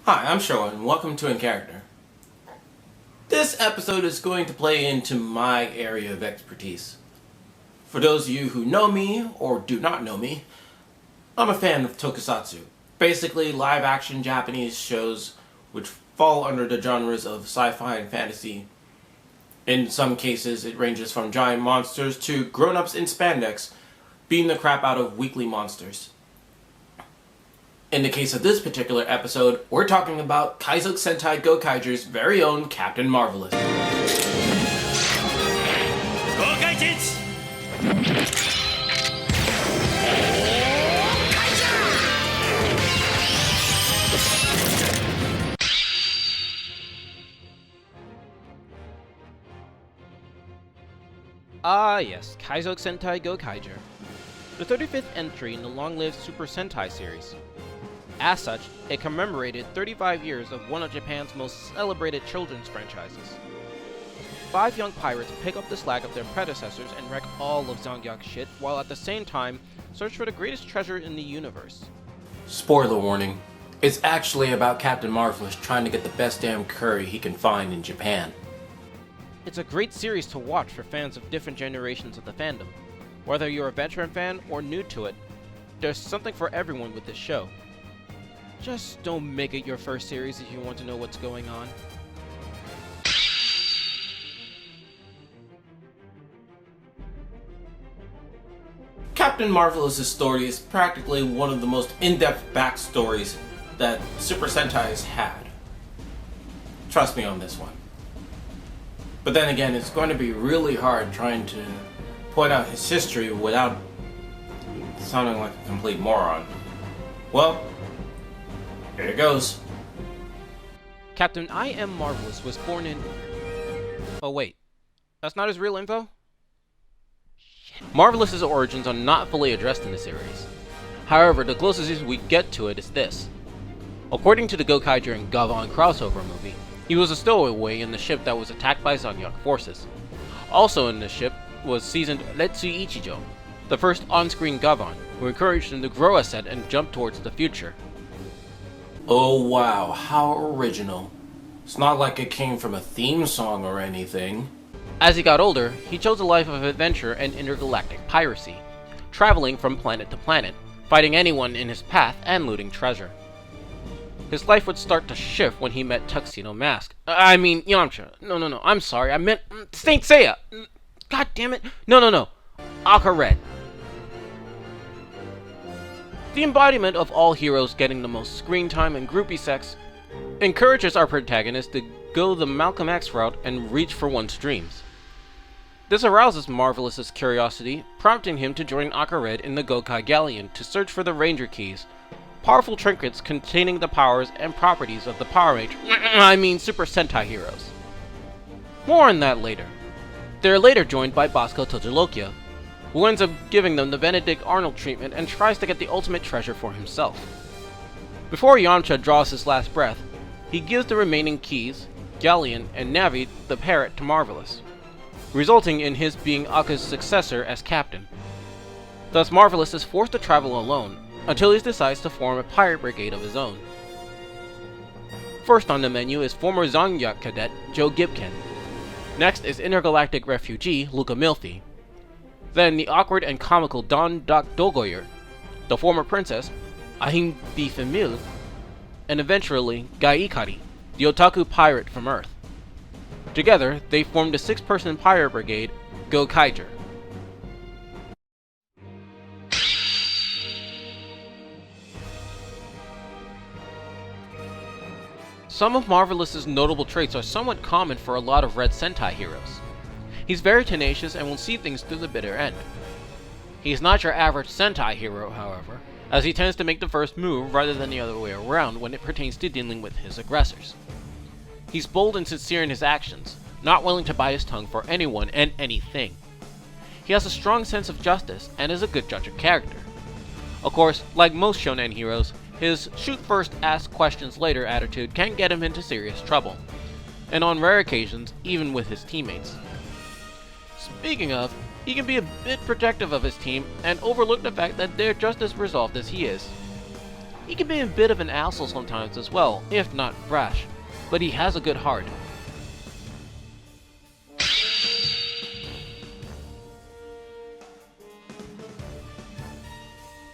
Hi, I'm Sherwin, and welcome to In Character. This episode is going to play into my area of expertise. For those of you who know me, or do not know me, I'm a fan of Tokusatsu. Basically, live-action Japanese shows which fall under the genres of sci-fi and fantasy. In some cases, it ranges from giant monsters to grown-ups in spandex beating the crap out of weakly monsters. In the case of this particular episode, we're talking about Kaizoku Sentai Gokaiger's very own Captain Marvelous. Gokaigers! Yes, Kaizoku Sentai Gokaiger, the 35th entry in the long-lived Super Sentai series. As such, it commemorated 35 years of one of Japan's most celebrated children's franchises. 5 young pirates pick up the slack of their predecessors and wreck all of Zangyak's shit, while at the same time search for the greatest treasure in the universe. Spoiler warning, it's actually about Captain Marvelous trying to get the best damn curry he can find in Japan. It's a great series to watch for fans of different generations of the fandom. Whether you're a veteran fan or new to it, there's something for everyone with this show. Just don't make it your first series if you want to know what's going on. Captain Marvelous' story is practically one of the most in-depth backstories that Super Sentai has had. Trust me on this one. But then again, it's going to be really hard trying to point out his history without sounding like a complete moron. Well, here it goes. Captain I. M. Marvelous was born in... Oh wait, that's not his real info? Shit. Marvelous's origins are not fully addressed in the series. However, the closest we get to it is this. According to the Gokaiger and Gavon crossover movie, he was a stowaway in the ship that was attacked by Zangyak forces. Also in the ship was seasoned Retsu Ichijo, the first on-screen Gavon, who encouraged him to grow a set and jump towards the future. Oh wow, how original. It's not like it came from a theme song or anything. As he got older, he chose a life of adventure and intergalactic piracy, traveling from planet to planet, fighting anyone in his path and looting treasure. His life would start to shift when he met Tuxedo Mask. Yamcha. No, I'm sorry, I meant Saint Seiya! God damn it! No. GokaiRed. The embodiment of all heroes getting the most screen time and groupie sex encourages our protagonist to go the Malcolm X route and reach for one's dreams. This arouses Marvelous's curiosity, prompting him to join GokaiRed in the Gokai Galleon to search for the Ranger Keys, powerful trinkets containing the powers and properties of the Super Sentai heroes. More on that later. They are later joined by Basco Tojolokia, who ends up giving them the Benedict Arnold treatment and tries to get the ultimate treasure for himself. Before Yamcha draws his last breath, he gives the remaining keys, Galleon, and Navi the parrot to Marvelous, resulting in his being Akka's successor as captain. Thus Marvelous is forced to travel alone, until he decides to form a pirate brigade of his own. First on the menu is former Zangyak cadet Joe Gibkin. Next is intergalactic refugee Luca Milfi. Then the awkward and comical Don Doc Dogoyer, the former princess Ahim B. Famil, and eventually Gai Ikari, the otaku pirate from Earth. Together, they formed a 6-person pirate brigade, Gokaiger. Some of Marvelous's notable traits are somewhat common for a lot of Red Sentai heroes. He's very tenacious and will see things through the bitter end. He's not your average Sentai hero, however, as he tends to make the first move rather than the other way around when it pertains to dealing with his aggressors. He's bold and sincere in his actions, not willing to bite his tongue for anyone and anything. He has a strong sense of justice and is a good judge of character. Of course, like most shonen heroes, his shoot first, ask questions later attitude can get him into serious trouble, and on rare occasions, even with his teammates. Speaking of, he can be a bit protective of his team and overlook the fact that they're just as resolved as he is. He can be a bit of an asshole sometimes as well, if not brash, but he has a good heart.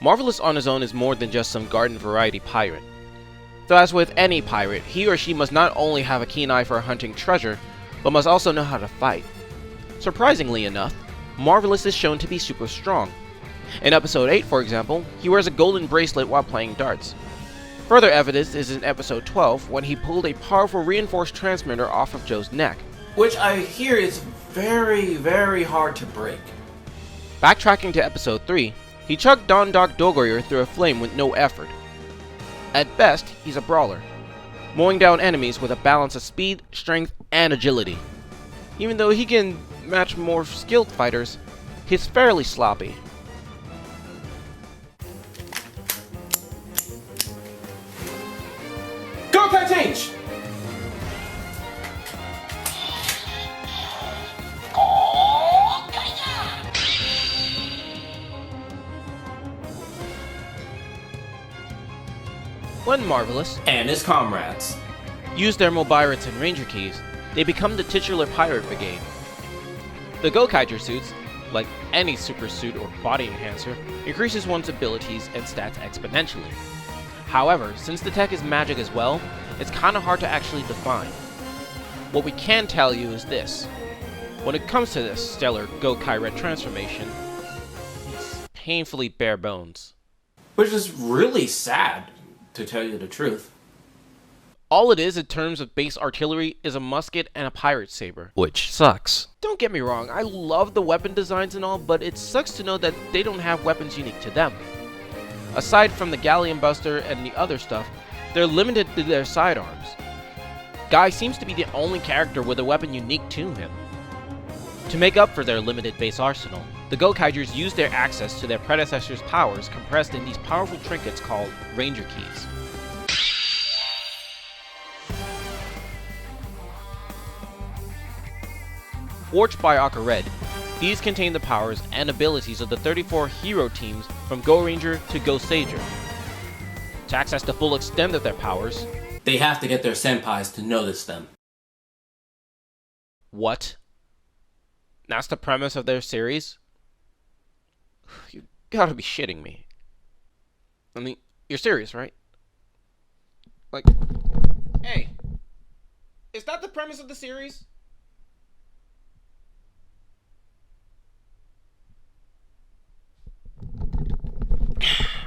Marvelous on his own is more than just some garden variety pirate. Though as with any pirate, he or she must not only have a keen eye for hunting treasure, but must also know how to fight. Surprisingly enough, Marvelous is shown to be super strong. In episode 8, for example, he wears a golden bracelet while playing darts. Further evidence is in episode 12 when he pulled a powerful reinforced transmitter off of Joe's neck, which I hear is very, very hard to break. Backtracking to episode 3, he chugged Don Dark Dogorier through a flame with no effort. At best, he's a brawler, mowing down enemies with a balance of speed, strength, and agility. Even though he can match more skilled fighters, he's fairly sloppy. Gokai change! When Marvelous and his comrades use their Mobirots and Ranger keys, they become the titular pirate brigade. The Gokaiger suits, like any super suit or body enhancer, increases one's abilities and stats exponentially. However, since the tech is magic as well, it's kinda hard to actually define. What we can tell you is this: when it comes to this stellar GokaiRed transformation, it's painfully bare bones. Which is really sad, to tell you the truth. All it is in terms of base artillery is a musket and a pirate saber, which sucks. Don't get me wrong, I love the weapon designs and all, but it sucks to know that they don't have weapons unique to them. Aside from the Galleon Buster and the other stuff, they're limited to their sidearms. Guy seems to be the only character with a weapon unique to him. To make up for their limited base arsenal, the Gokaigers use their access to their predecessors' powers compressed in these powerful trinkets called Ranger Keys. Forged by GokaiRed, these contain the powers and abilities of the 34 hero teams from Go Ranger to Go Sager. To access the full extent of their powers, they have to get their senpais to notice them. What? That's the premise of their series? You gotta be shitting me. I mean, you're serious, right? Like, hey, is that the premise of the series?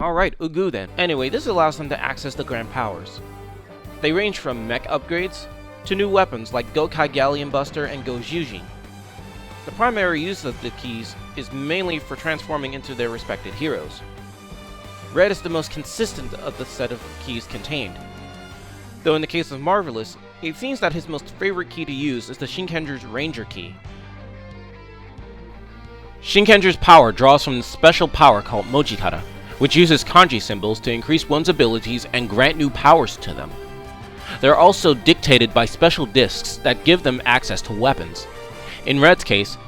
Alright, Ugu then. Anyway, this allows them to access the grand powers. They range from mech upgrades to new weapons like Gokai Galleon Buster and Go Jujin. The primary use of the keys is mainly for transforming into their respected heroes. Red is the most consistent of the set of keys contained. Though in the case of Marvelous, it seems that his most favorite key to use is the Shinkenger's Ranger key. Shinkenger's power draws from the special power called Mojikara, which uses kanji symbols to increase one's abilities and grant new powers to them. They're also dictated by special discs that give them access to weapons. In Red's case,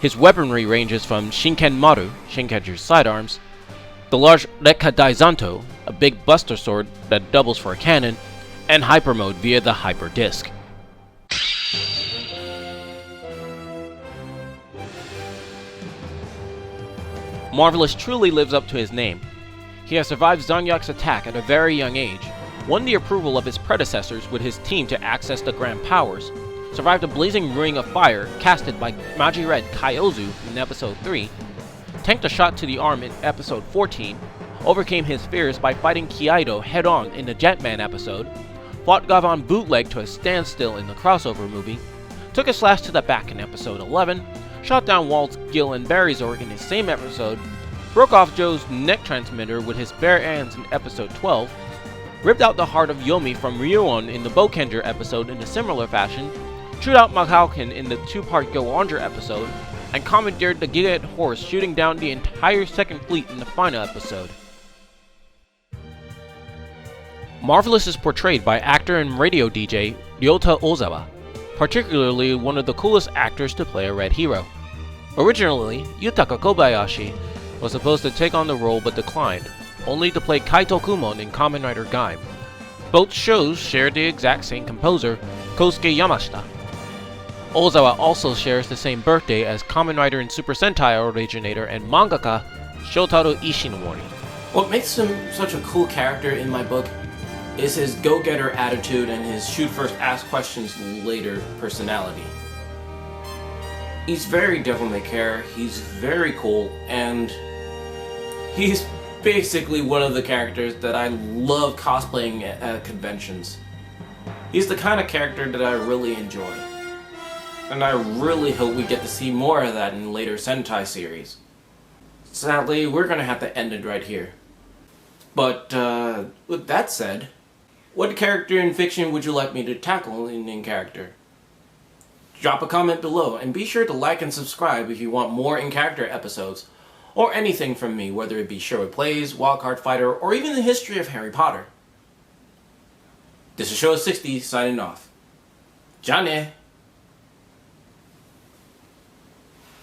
his weaponry ranges from Shinken Maru, Shinkenger's sidearms, the large Rekka Daizanto, a big buster sword that doubles for a cannon, and Hyper Mode via the Hyper Disc. Marvelous truly lives up to his name. He has survived Zonyak's attack at a very young age, won the approval of his predecessors with his team to access the grand powers, survived a blazing ring of fire casted by GokaiRed Kaizoku in episode 3, tanked a shot to the arm in episode 14, overcame his fears by fighting Kaido head-on in the Jetman episode, fought Gavan Bootleg to a standstill in the crossover movie, took a slash to the back in episode 11, shot down Walt's Gil and Barryzorg in the same episode, broke off Joe's neck transmitter with his bare hands in episode 12, ripped out the heart of Yomi from Ryuon in the Bokenger episode in a similar fashion, chewed out Mahalkin in the two-part Go-Onger episode, and commandeered the Gigaed Horse, shooting down the entire Second Fleet in the final episode. Marvelous is portrayed by actor and radio DJ Ryota Ozawa, particularly one of the coolest actors to play a red hero. Originally, Yutaka Kobayashi was supposed to take on the role but declined, only to play Kaito Kumon in Kamen Rider Gaim. Both shows share the exact same composer, Kosuke Yamashita. Ozawa also shares the same birthday as Kamen Rider and Super Sentai originator and mangaka Shotaro Ishinomori. What makes him such a cool character in my book is his go-getter attitude and his shoot first, ask questions later personality. He's very devil may care, he's very cool, and he's basically one of the characters that I love cosplaying at conventions. He's the kind of character that I really enjoy. And I really hope we get to see more of that in later Sentai series. Sadly, we're gonna have to end it right here. But, with that said, what character in fiction would you like me to tackle in character? Drop a comment below, and be sure to like and subscribe if you want more in-character episodes, or anything from me, whether it be Sherwood Plays, Wildcard Fighter, or even the history of Harry Potter. This is Show 60 signing off. Ja ne!